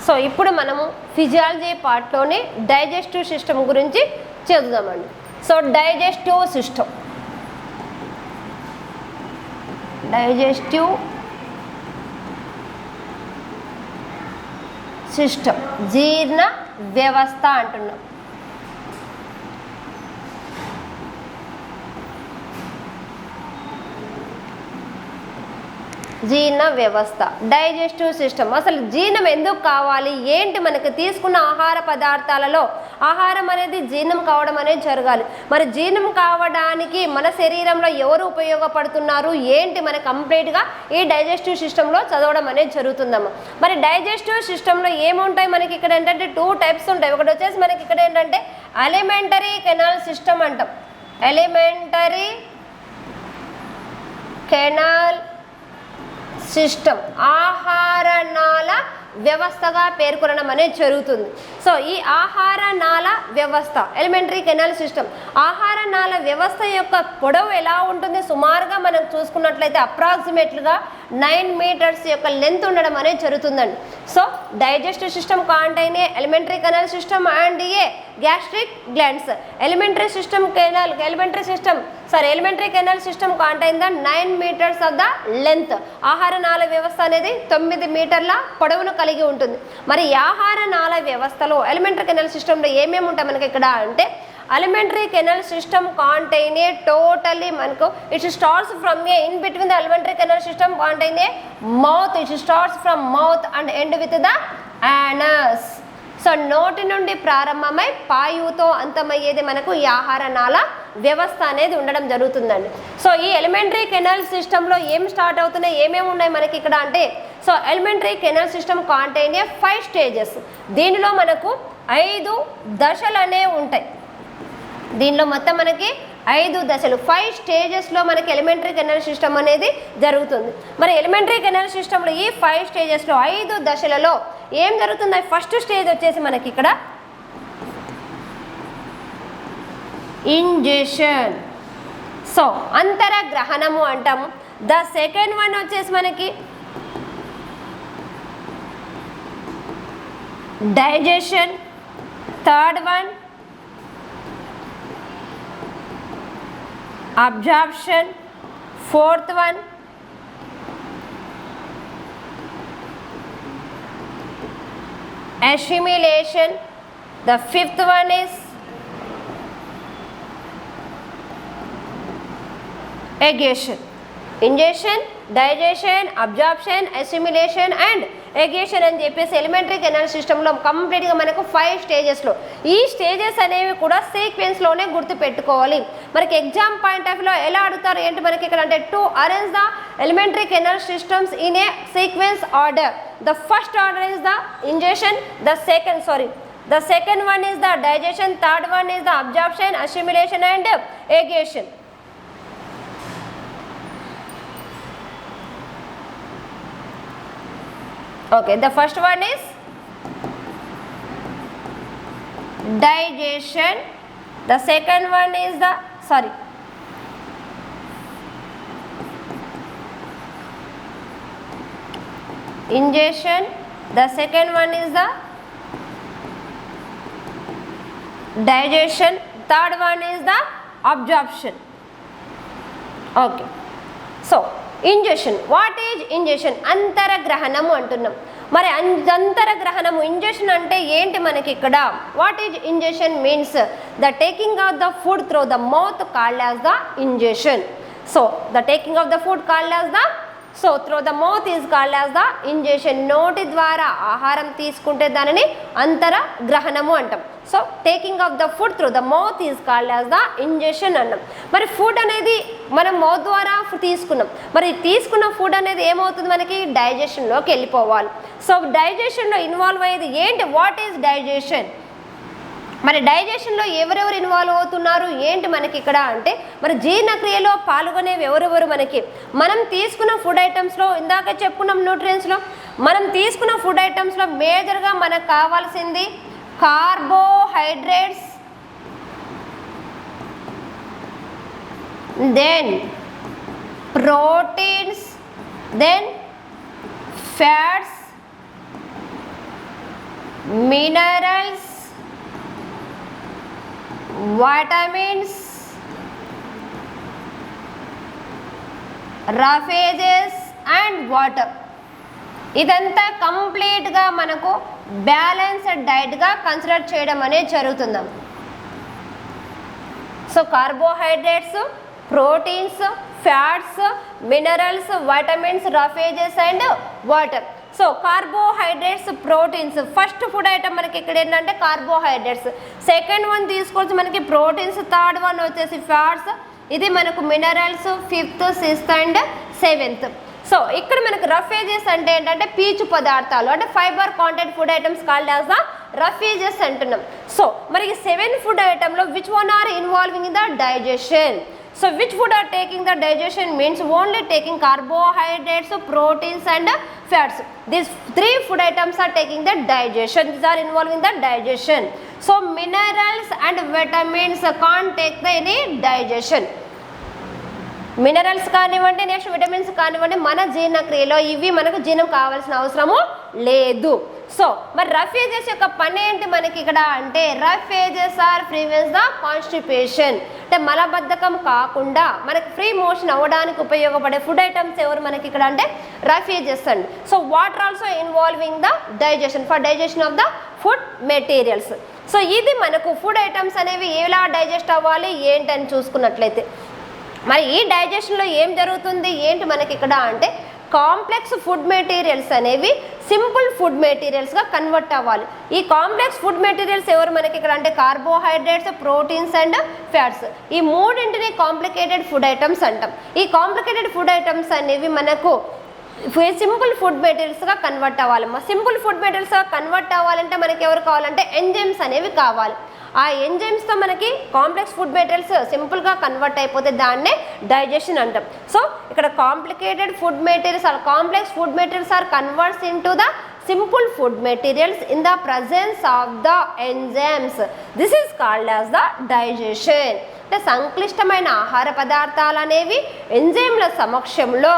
So ఇప్పుడు మనము physiology పార్ట్లోనే digestive system గురించి చదువుదామండి. సో డైజెస్టివ్ సిస్టమ్ జీర్ణ వ్యవస్థ అంటున్నాం. జీర్ణ వ్యవస్థ, డైజెస్టివ్ సిస్టమ్. అసలు జీర్ణం ఎందుకు కావాలి, ఏంటి, మనకి తీసుకున్న ఆహార పదార్థాలలో ఆహారం అనేది జీర్ణం కావడం అనేది జరగాలి. మరి జీర్ణం కావడానికి మన శరీరంలో ఎవరు ఉపయోగపడుతున్నారు, ఏంటి, మన కంప్లీట్గా ఈ డైజెస్టివ్ సిస్టంలో చదవడం అనేది జరుగుతుందమ్మా. మరి డైజెస్టివ్ సిస్టంలో ఏముంటాయి మనకి ఇక్కడ ఏంటంటే 2 టైప్స్ ఉంటాయి. ఒకటి వచ్చేసి మనకి ఇక్కడ ఏంటంటే అలిమెంటరీ కెనాల్ సిస్టమ్ అంటాం. ఎలిమెంటరీ కెనాల్ సిస్టమ్ ఆహార నాళ వ్యవస్థగా పేర్కొనడం అనేది జరుగుతుంది. సో ఈ ఆహార నాళ వ్యవస్థ ఎలిమెంటరీ కెనాల్ సిస్టమ్ ఆహార నాళ వ్యవస్థ యొక్క పొడవు ఎలా ఉంటుంది, సుమారుగా మనం చూసుకున్నట్లయితే అప్రాక్సిమేట్లుగా 9 మీటర్స్ యొక్క లెంత్ ఉండడం అనేది జరుగుతుందండి. So digestive system contain a elementary canal system and a gastric glands. Elementary canal system contain the 9 metres of the length. ఆహార నాళ వ్యవస్థ అనేది 9 మీటర్ల పొడవును కలిగి ఉంటుంది. మరి ఈ ఆహార నాళ వ్యవస్థలో ఎలిమెంటరీ కెనాల్ సిస్టంలో ఏమేమి ఉంటాయి మనకి ఇక్కడ అంటే alimentary canal system contain a totally మనకు it starts from a in between the alimentary canal system contain a mouth. It starts from mouth and end with the anus. So నోటి నుండి ప్రారంభమై పాయువుతో అంతమయ్యేది మనకు ఈ ఆహార నాళ వ్యవస్థ అనేది ఉండడం జరుగుతుందండి. సో ఈ ఎలిమెంటరీ కెనాల్ సిస్టంలో ఏం స్టార్ట్ అవుతున్నాయి, ఏమేమి ఉన్నాయి మనకి ఇక్కడ అంటే so elementary canal system contain ఏ 5 స్టేజెస్. దీనిలో మనకు 5 దశలు అనేవి ఉంటాయి. దీనిలో మొత్తం మనకి 5 దశలు 5 స్టేజెస్లో మనకి ఎలిమెంటరీ కెనాల్ సిస్టమ్ అనేది జరుగుతుంది. మరి ఎలిమెంటరీ కెనాల్ సిస్టంలో ఈ 5 స్టేజెస్లో 5 దశలలో ఏం జరుగుతుంది? ఫస్ట్ స్టేజ్ వచ్చేసి మనకి ఇక్కడ ఇంజెషన్, సో అంతరగ్రహణము అంటాము. ద సెకండ్ వన్ వచ్చేసి మనకి digestion, third one absorption, fourth one assimilation, the fifth one is aggregation. Ingestion, digestion, absorption, assimilation and ఎగేషన్ అని చెప్పేసి ఎలిమెంటరీ కెనాల్ సిస్టంలో కంప్లీట్గా మనకు 5 స్టేజెస్లో ఈ స్టేజెస్ అనేవి కూడా సీక్వెన్స్లోనే గుర్తుపెట్టుకోవాలి. మనకి ఎగ్జామ్ పాయింట్ ఆఫ్ వ్యూలో ఎలా అడుగుతారు ఏంటి మనకి ఇక్కడ అంటే to arrange the elementary canal systems in a sequence order. The first order is the ingestion, the second one is the digestion, third one is the absorption, assimilation and egestion. Okay, the first one is digestion, the second one is the ingestion, the second one is the digestion, third one is the absorption. Okay, so ingestion, what is ingestion? అంతరగ్రహణము అంటున్నాం. మరి అంతరగ్రహణము ingestion అంటే ఏంటి మనకి ఇక్కడ? What is ingestion means the taking of the food through the mouth called as the ingestion. So the taking of the food called as the through the mouth is called as the ingestion. నోటి ద్వారా ఆహారం తీసుకుంటే దానిని అంతరగ్రహణము అంటాం. So taking of the food through the mouth is called as the ingestion అన్నాం. మరి food అనేది మనం మౌత్ ద్వారా తీసుకున్నాం. మరి తీసుకున్న ఫుడ్ అనేది ఏమవుతుంది మనకి? డైజెషన్లోకి వెళ్ళిపోవాలి. సో డైజెషన్లో ఇన్వాల్వ్ అయ్యేది ఏంటి? What is digestion? మరి డైజెషన్లో ఎవరెవరు ఇన్వాల్వ్ అవుతున్నారు ఏంటి మనకి ఇక్కడ అంటే మరి జీర్ణక్రియలో పాల్గొనేవి ఎవరెవరు మనకి? మనం తీసుకున్న ఫుడ్ ఐటమ్స్లో ఇందాక చెప్పుకున్నాం న్యూట్రియన్స్లో మనం తీసుకున్న ఫుడ్ ఐటమ్స్లో మేజర్గా మనకు కావాల్సింది carbohydrates, then proteins, then fats minerals, vitamins, roughages and water. ఇదంతా కంప్లీట్గా మనకు బ్యాలెన్స్డ్ డైట్గా కన్సిడర్ చేయడం అనేది జరుగుతుంది. So carbohydrates, proteins, fats, minerals, vitamins, roughages and water. So carbohydrates, proteins, first food item మనకి ఇక్కడ ఏంటంటే కార్బోహైడ్రేట్స్, సెకండ్ వన్ తీసుకోవచ్చు మనకి ప్రోటీన్స్, థర్డ్ వన్ వచ్చేసి ఫ్యాట్స్, ఇది మనకు minerals, fifth, sixth and seventh. So ఇక్కడ మనకు రఫేజెస్ అంటే ఏంటంటే పీచు పదార్థాలు, అంటే fibre content food items called as the roughages అంటున్నాం. సో మరి 7 ఫుడ్ ఐటమ్లో which one are involving in the digestion? So which food are taking the digestion means only taking carbohydrates, proteins and fats. These 3 food items are taking the digestion. These are involving the digestion. So minerals and vitamins can't take the any digestion. Minerals కానివ్వండి, next vitamins కానివ్వండి, మన జీర్ణక్రియలో ఇవి మనకు జీర్ణం కావాల్సిన అవసరము లేదు. So మరి రఫేజెస్ యొక్క పని ఏంటి మనకి ఇక్కడ అంటే roughages are prevents the constipation, అంటే మలబద్ధకం కాకుండా మనకి ఫ్రీ మోషన్ అవ్వడానికి ఉపయోగపడే ఫుడ్ ఐటమ్స్ ఎవరు మనకి ఇక్కడ అంటే రఫేజెస్ అండి. So water also involving the digestion for digestion of the food materials. So ఇది మనకు ఫుడ్ ఐటమ్స్ అనేవి ఎలా డైజెస్ట్ అవ్వాలి ఏంటని చూసుకున్నట్లయితే మరి ఈ డైజెషన్లో ఏం జరుగుతుంది ఏంటి మనకి ఇక్కడ అంటే కాంప్లెక్స్ ఫుడ్ మెటీరియల్స్ అనేవి సింపుల్ ఫుడ్ మెటీరియల్స్గా కన్వర్ట్ అవ్వాలి. ఈ కాంప్లెక్స్ ఫుడ్ మెటీరియల్స్ ఎవరు మనకి ఇక్కడ అంటే కార్బోహైడ్రేట్స్, ప్రోటీన్స్ అండ్ ఫ్యాట్స్. ఈ మూడింటిని కాంప్లికేటెడ్ ఫుడ్ ఐటమ్స్ అంటాం. ఈ కాంప్లికేటెడ్ ఫుడ్ ఐటమ్స్ అనేవి మనకు సింపుల్ ఫుడ్ మెటీరియల్స్గా కన్వర్ట్ అవ్వాలి. సింపుల్ ఫుడ్ మెటీరియల్స్గా కన్వర్ట్ అవ్వాలంటే మనకి ఎవరు కావాలంటే ఎంజైమ్స్ అనేవి కావాలి. ఆ ఎంజైమ్స్తో మనకి కాంప్లెక్స్ ఫుడ్ మెటీరియల్స్ సింపుల్గా కన్వర్ట్ అయిపోతే దాన్నే డైజెషన్ అంటాం. సో ఇక్కడ complicated food materials are complex food materials are converts into the simple food materials in the presence of the enzymes. This is called as the digestion. అంటే సంక్లిష్టమైన ఆహార పదార్థాలు అనేవి ఎంజైమ్ల సమక్షంలో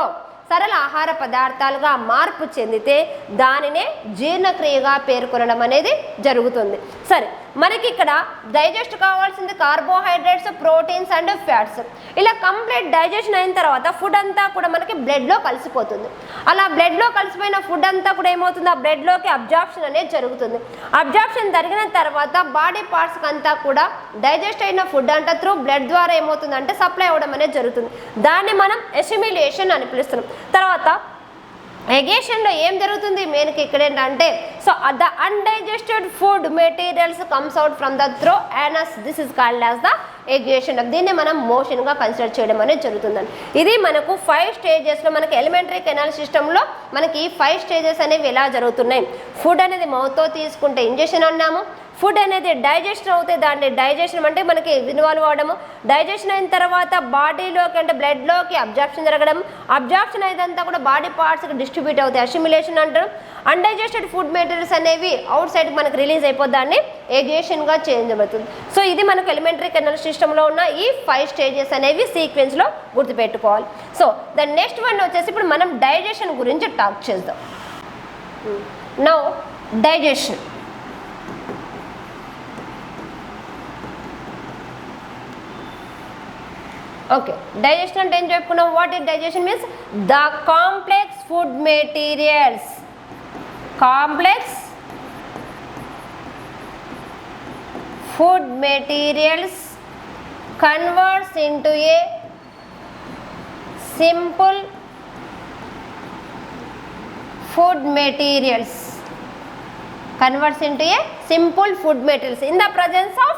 సరళ ఆహార పదార్థాలుగా మార్పు చెందితే దానినే జీర్ణక్రియగా పేర్కొనడం అనేది జరుగుతుంది. సరే మనకి ఇక్కడ డైజెస్ట్ కావాల్సింది కార్బోహైడ్రేట్స్, ప్రోటీన్స్ అండ్ ఫ్యాట్స్. ఇలా కంప్లీట్ డైజెషన్ అయిన తర్వాత ఫుడ్ అంతా కూడా మనకి బ్లడ్లో కలిసిపోతుంది. అలా బ్లడ్లో కలిసిపోయిన ఫుడ్ అంతా కూడా ఏమవుతుంది ఆ బ్లడ్లోకి అబ్జార్ప్షన్ అనేది జరుగుతుంది. అబ్జార్ప్షన్ జరిగిన తర్వాత బాడీ పార్ట్స్కి అంతా కూడా డైజెస్ట్ అయిన ఫుడ్ అంతా త్రూ బ్లడ్ ద్వారా ఏమవుతుంది అంటే సప్లై అవ్వడం అనేది జరుగుతుంది. దాన్ని మనం ఎసిమిలేషన్ అని పిలుస్తున్నాం. తర్వాత ఎగేషన్లో ఏం జరుగుతుంది మెయిన్కి ఇక్కడ ఏంటంటే so the undigested food materials comes out from the through anus. This is called as the egestion. దీన్ని మనం మోషన్గా కన్సిడర్ చేయడం అనేది జరుగుతుందండి. ఇది మనకు 5 స్టేజెస్లో మనకి ఎలిమెంటరీ కెనాల్ సిస్టంలో మనకి ఈ 5 స్టేజెస్ అనేవి ఎలా జరుగుతున్నాయి. ఫుడ్ అనేది మౌత్తో తీసుకుంటే ఇంజెక్షన్ అన్నాము. ఫుడ్ అనేది డైజెషన్ అవుతే దాన్ని డైజెషన్ అంటే మనకి ఇన్వాల్వ్ అవ్వడము. డైజెషన్ అయిన తర్వాత బాడీలోకి అంటే బ్లడ్లోకి అబ్జార్ప్షన్ జరగడం. అబ్జార్ప్షన్ అయినంతా కూడా బాడీ పార్ట్స్కి డిస్ట్రిబ్యూట్ అవుతాయి, అసిమిలేషన్ అంటారు. అన్డైజెస్టెడ్ ఫుడ్ మెటీరియల్స్ అనేవి అవుట్ సైడ్కి మనకు రిలీజ్ అయిపోతే దాన్ని ఎగేషన్గా చేంజ్ అవుతుంది. సో ఇది మనకు ఎలిమెంటరీ కెనాల్ సిస్టంలో ఉన్న ఈ 5 స్టేజెస్ అనేవి సీక్వెన్స్లో గుర్తుపెట్టుకోవాలి. సో ద నెక్స్ట్ వన్ వచ్చేసి ఇప్పుడు మనం డైజెషన్ గురించి టాక్ చేద్దాం. Now digestion. ఓకే డైజెషన్ అంటే ఏం చెప్పుకున్నాం? What is digestion means the complex food materials. Complex food materials converts into A simple food materials. Converts into a simple food materials in the presence of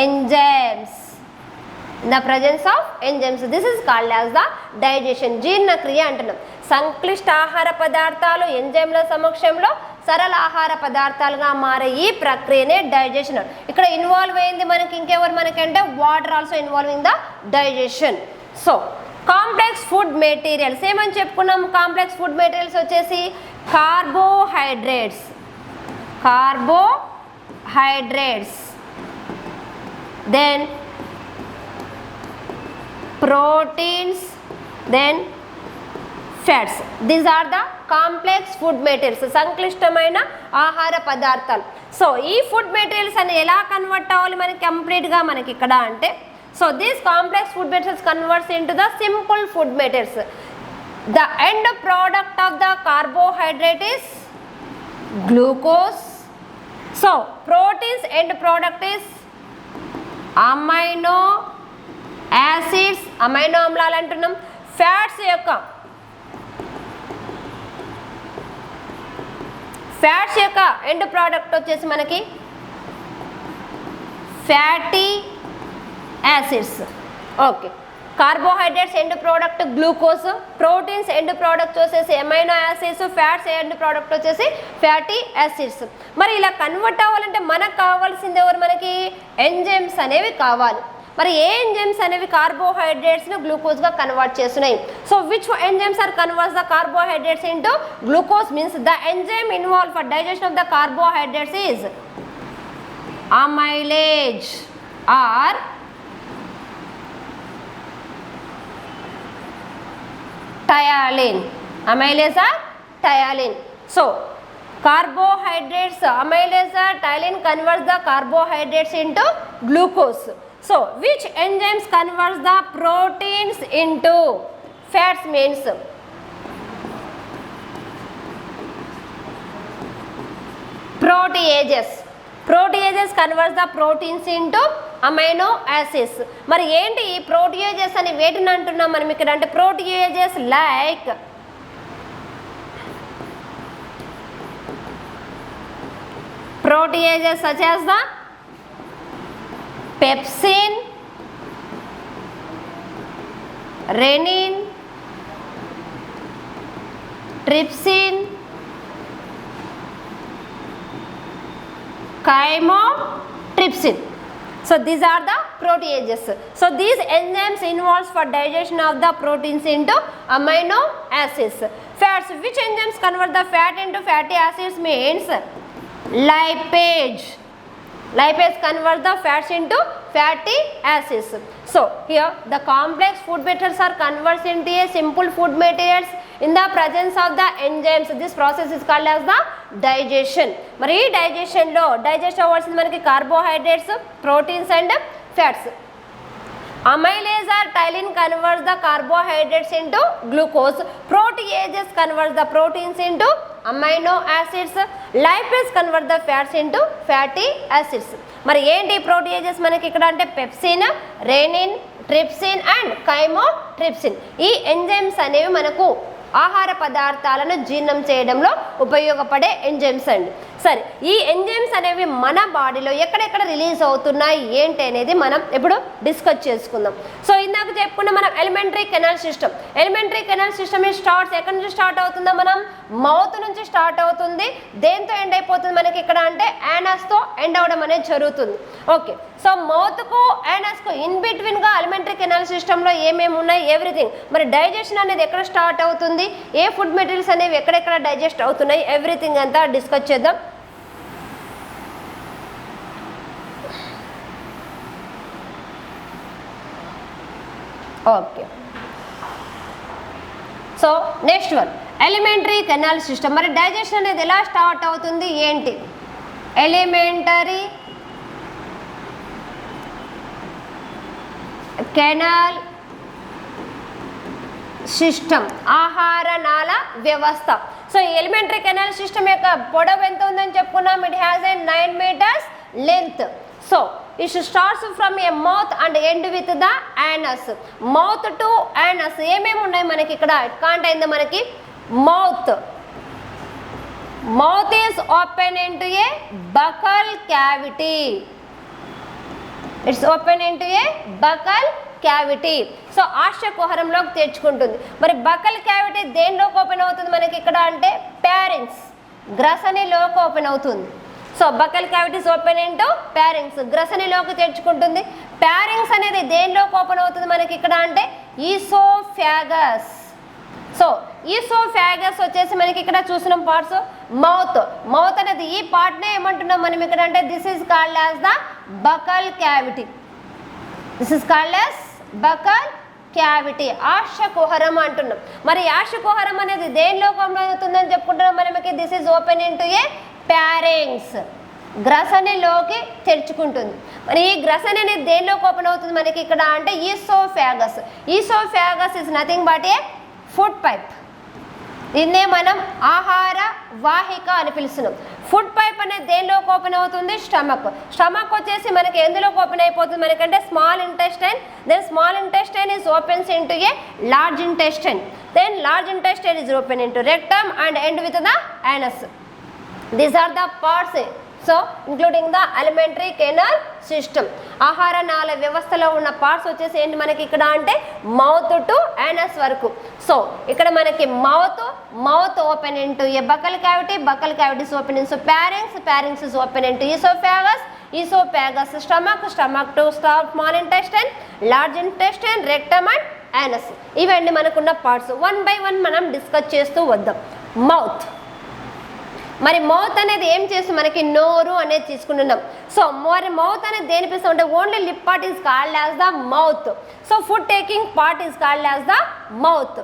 enzymes. In the presence of enzymes, this is called as the digestion. జీర్ణక్రియ అంటున్నాం. సంక్లిష్ట ఆహార పదార్థాలు ఎంజైమ్ల సమక్షంలో సరళ ఆహార పదార్థాలుగా మారే ఈ ప్రక్రియనే డైజెషన్. ఇక్కడ ఇన్వాల్వ్ అయింది మనకి ఇంకెవరు మనకంటే water also involving the digestion. So complex food materials ఏమని చెప్పుకున్నాం? కాంప్లెక్స్ ఫుడ్ మెటీరియల్స్ వచ్చేసి carbohydrates, then proteins, then fats. These are the complex food materials, సంక్లిష్టమైన ఆహార పదార్థాలు. సో ఈ ఫుడ్ మెటీరియల్స్ అని ఎలా కన్వర్ట్ అవ్వాలి మనకి కంప్లీట్గా మనకి ఇక్కడ అంటే, so these complex food materials converts into the simple food materials. The end product of the carbohydrate is glucose. So proteins end product is amino acids, అమైనో ఆమ్లాలు అంటున్నాం. ఫ్యాట్స్ యొక్క ఎండ్ ప్రోడక్ట్ వచ్చేసి మనకి fatty acids. Okay, carbohydrates end product glucose, proteins end product వచ్చేసి amino acids, fats end product వచ్చేసి fatty acids. మరి ఇలా కన్వర్ట్ అవ్వాలంటే మనకు కావాల్సింది ఎవరు, మనకి ఎంజైమ్స్ అనేవి కావాలి. మరి ఏ ఎంజైమ్స్ అనేవి కార్బోహైడ్రేట్స్ను గ్లూకోజ్గా కన్వర్ట్ చేస్తున్నాయి. So which enzymes are converts the carbohydrates into glucose means the enzyme involve for digestion of the carbohydrates is amylase or thiolin. Amylase or thiolin. So carbohydrates, amylase or thiolin converts the carbohydrates into glucose. So which enzymes converts the proteins into fats means proteases. Proteases converts the proteins into amino acids. మరి ఏంటి ఈ proteases అని వేటిని అంటున్నాం మనం ఇక్కడ అంటే proteases like proteases such as the pepsin, renin, trypsin, chymotrypsin. So these are the proteases. So these enzymes involves for digestion of the proteins into amino acids. Fats, which enzymes convert the fat into fatty acids means lipase. Lipase converts the fats into fatty acids. So here the complex food materials are converted into a simple food materials in the presence of the enzymes. This process is called as the digestion. మరి ఈ digestion లో digest అవ్వాల్సింది మనకి carbohydrates, proteins and fats. Amylase or thiolin converts the carbohydrates into glucose. Proteases converts the proteins into amino acids. Lipase converts the fats into fatty acids. మరి ఏంటి proteases మనకి ఇక్కడ అంటే pepsin, rennin, trypsin and chymotrypsin. ఈ enzymes అనేవి మనకు ఆహార పదార్థాలను జీర్ణం చేయడంలో ఉపయోగపడే ఎంజైమ్స్ అండి. సరే, ఈ ఎంజైమ్స్ అనేవి మన బాడీలో ఎక్కడెక్కడ రిలీజ్ అవుతున్నాయి ఏంటి అనేది మనం ఇప్పుడు డిస్కస్ చేసుకుందాం. సో ఇందాక చెప్పుకున్న మనం elementary canal system. Elementary canal system starts ఎక్కడి నుంచి స్టార్ట్ అవుతుందో మనం మౌత్ నుంచి స్టార్ట్ అవుతుంది. దేంతో ఎండ్ అయిపోతుంది మనకి ఇక్కడ అంటే యానస్తో ఎండ్ అవడం అనేది జరుగుతుంది. ఓకే, సో మౌత్కు యానస్కు ఇన్ బిట్వీన్గా ఎలిమెంటరీ కెనాల్ సిస్టంలో ఏమేమి ఉన్నాయి ఎవ్రీథింగ్. మరి డైజెషన్ అనేది ఎక్కడ స్టార్ట్ అవుతుంది, ఏ ఫుడ్ మెటీరియల్స్ అనేవి ఎక్కడెక్కడ డైజెస్ట్ అవుతున్నాయి ఎవ్రీథింగ్ అంతా డిస్కస్ చేద్దాం. Okay, so next one elementary canal system. మరి డైజెషన్ అనేది ఎలా స్టార్ట్ అవుతుంది ఏంటి? ఎలిమెంటరీ కెనాల్ సిస్టమ్, ఆహార నాళ వ్యవస్థ. సో ఎలిమెంటరీ కెనాల్ సిస్టమ్ యొక్క పొడవు ఎంత ఉందని చెప్పుకున్నాం. It has a 9 meters length. So it starts from a mouth and end with the anus. Mouth to anus ఏమేమి ఉన్నాయి మనకి ఇక్కడ కాంట్ అయింది మనకి mouth. Mouth is open into a buccal cavity. It's open into a buccal cavity. So ఆశ్చకుహరంలోకి తెచ్చుకుంటుంది. మరి buccal cavity దేనిలోకి ఓపెన్ అవుతుంది మనకి ఇక్కడ అంటే ప్యారింగ్స్, గ్రసనిలోకి ఓపెన్ అవుతుంది. So buccal cavities open into pharynx, గ్రసనిలోకి తెచ్చుకుంటుంది. ప్యారింగ్స్ అనేది దేనిలోకి ఓపెన్ అవుతుంది మనకి ఇక్కడ అంటే ఈసోఫాగస్. సో ఈసోఫాగస్ వచ్చేసి మనకి ఇక్కడ చూసిన పార్ట్స్ మౌత్. మౌత్ అనేది ఈ పార్ట్నే ఏమంటున్నాం మనం ఇక్కడ అంటే this is called as the buccal cavity. This is called as buccal cavity, ఆశకుహరం అంటున్నాం. మరి ఆశకుహరం అనేది దేనిలో ఓపెన్ అవుతుందని చెప్పుకుంటున్నాం మనకి. This is open into a pharynx, గ్రసనిలోకి తెరుచుకుంటుంది. మరి ఈ గ్రసని అనేది దేనిలోకి ఓపెన్ అవుతుంది మనకి ఇక్కడ అంటే oesophagus. Oesophagus is nothing but a food pipe. దీన్నే మనం ఆహార వాహిక అని పిలుస్తున్నాం. ఫుడ్ పైప్ అనేది దేనిలోకి ఓపెన్ అవుతుంది? స్టమక్. స్టమక్ వచ్చేసి మనకి ఎందులోకి ఓపెన్ అయిపోతుంది మనకంటే small intestine. Then small intestine is opens into a large intestine. Then large intestine is open into rectum and end with the anus. These are the parts. So including the alimentary canal system. ఆహార నాళ వ్యవస్థలో ఉన్న parts వచ్చేసి ఏంటి మనకి ఇక్కడ అంటే mouth to anus వరకు. సో ఇక్కడ మనకి mouth open into a buccal cavity, buckle cavities open into ప్యారింగ్స్, ప్యారింగ్స్ is open into oesophagus, oesophagus stomach, stomach to small intestine, large intestine, rectum and anus. ఇవన్నీ మనకున్న పార్ట్స్. వన్ బై వన్ మనం discuss చేస్తూ వద్దాం. Mouth. మరి mouth అనేది ఏం చేస్తుంది మనకి? నోరు అనేది తీసుకుంటున్నాం. సో మరి మౌత్ అనేది దేని పిలుస్తాం అంటే only lip part is called as the mouth. So food taking part is called as the mouth.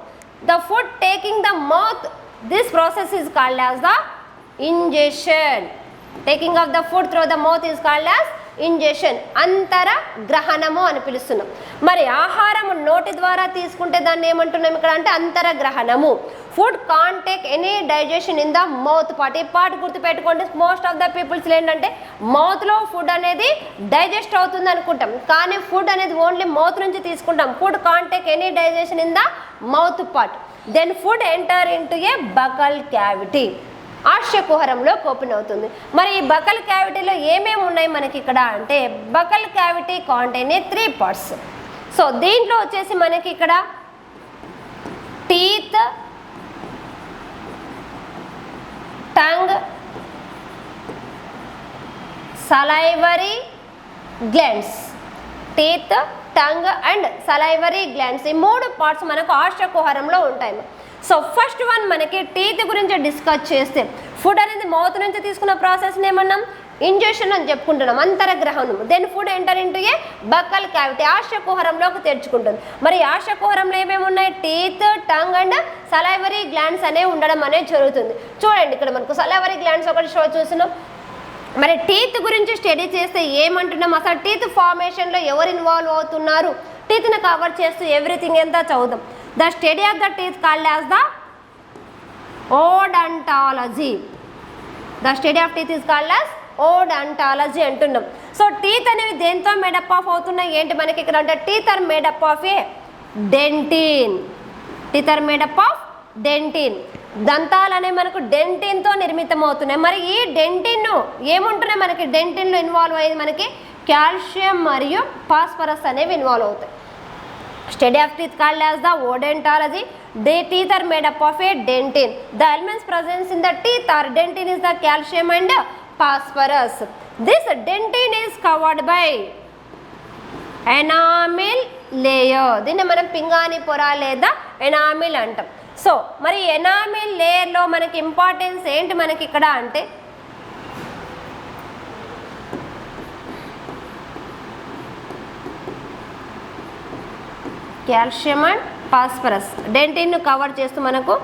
The food taking the mouth, this process is called as the ingestion. Taking of the food through the mouth is called as ingestion. అంతర గ్రహణము అని పిలుస్తున్నాం. మరి ఆహారము నోటి ద్వారా తీసుకుంటే దాన్ని ఏమంటున్నాం ఇక్కడ అంటే అంతర గ్రహణము. Food can't take any digestion in the mouth part. ఈ పార్ట్ గుర్తుపెట్టుకోండి. మోస్ట్ ఆఫ్ ద పీపుల్స్ ఏంటంటే మౌత్లో ఫుడ్ అనేది డైజెస్ట్ అవుతుంది అనుకుంటాం, కానీ ఫుడ్ అనేది ఓన్లీ మౌత్ నుంచి తీసుకుంటాం. Food can't take any digestion in the mouth part. Then food enter into a buccal cavity, ఆశకుహరంలో ఓపెన్ అవుతుంది. మరి ఈ బకల్ క్యావిటీలో ఏమేమి ఉన్నాయి మనకి ఇక్కడ అంటే బకల్ క్యావిటీ కాంటైన్ 3 పార్ట్స్. సో దీంట్లో వచ్చేసి మనకి ఇక్కడ teeth, tongue, salivary glands. Teeth, tongue and salivary glands, ఈ 3 పార్ట్స్ మనకు ఆశకుహరంలో ఉంటాయి. సో ఫస్ట్ వన్ మనకి టీత్ గురించి డిస్కస్ చేస్తే ఫుడ్ అనేది మౌత్ నుంచి తీసుకున్న ప్రాసెస్ని ఏమన్నాం? ఇంజెషన్ అని చెప్పుకుంటున్నాం, అంతరగ్రహణం. Then food enter into a buccal cavity, ఆశకుహరంలోకి తెరుచుకుంటుంది. మరి ఆశకుహరంలో ఏమేమి ఉన్నాయి? Teeth, tongue and salivary glands అనేవి ఉండడం అనేది జరుగుతుంది. చూడండి ఇక్కడ మనకు సలైవరీ గ్లాండ్స్ ఒకటి చూస్తున్నాం. మరి టీత్ గురించి స్టడీ చేస్తే ఏమంటున్నాం? అసలు టీత్ ఫార్మేషన్లో ఎవరు ఇన్వాల్వ్ అవుతున్నారు, టీత్ని కవర్ చేస్తూ ఎవ్రీథింగ్ ఎంత చదువుదాం. The study of the teeth called as the odontology. The study of teeth is called as odontology అంటున్నాం. సో టీత్ అనేవి దేంతో మేడప్ ఆఫ్ అవుతున్నాయి ఏంటి మనకి ఇక్కడ అంటే teeth are made up of a dentin. Teeth are made up of dentin. దంతాలు అనేవి మనకు డెంటిన్తో నిర్మితం అవుతున్నాయి. మరి ఈ డెంటిన్ ఏముంటున్నాయి మనకి? డెంటిన్లో ఇన్వాల్వ్ అయ్యేది మనకి కాల్షియం మరియు ఫాస్ఫరస్ అనేవి ఇన్వాల్వ్ అవుతాయి. Study of teeth called as the odontology. The teeth are made up of a dentin. The elements present in the teeth are dentin is the calcium and phosphorus. This dentin is covered by enamel layer. దీన్ని మనం పింగాణి పొర లేదా enamel అంటాం. So మరి enamel లేయర్లో మనకి importance ఏంటి మనకి ఇక్కడ అంటే కాల్షియం అండ్ ఫాస్ఫరస్. డెంటిన్ను కవర్ చేస్తూ మనకు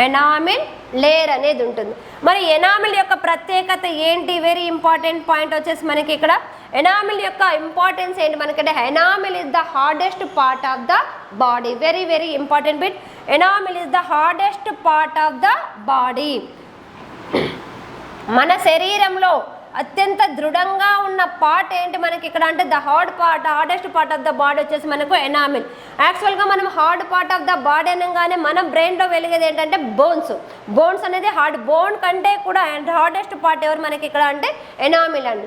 ఎనామిల్ లేయర్ అనేది ఉంటుంది. మరి ఎనామిల్ యొక్క ప్రత్యేకత ఏంటి? వెరీ ఇంపార్టెంట్ పాయింట్ వచ్చేసి మనకి ఇక్కడ ఎనామిల్ యొక్క ఇంపార్టెన్స్ ఏంటి మనకంటే enamel is the hardest part of the body. Very very important bit. Enamel is the hardest part of the body. మన శరీరంలో అత్యంత దృఢంగా ఉన్న పార్ట్ ఏంటి మనకి ఇక్కడ అంటే the hardest part of the body వచ్చేసి మనకు ఎనామిల్. యాక్చువల్గా మనం hard part of the body అనగానే మన బ్రెయిన్లో వెలిగేది ఏంటంటే బోన్స్ అనేది హార్డ్. బోన్ కంటే కూడా హార్డెస్ట్ పార్ట్ ఎవరు మనకి ఇక్కడ అంటే ఎనామిల్ అండి.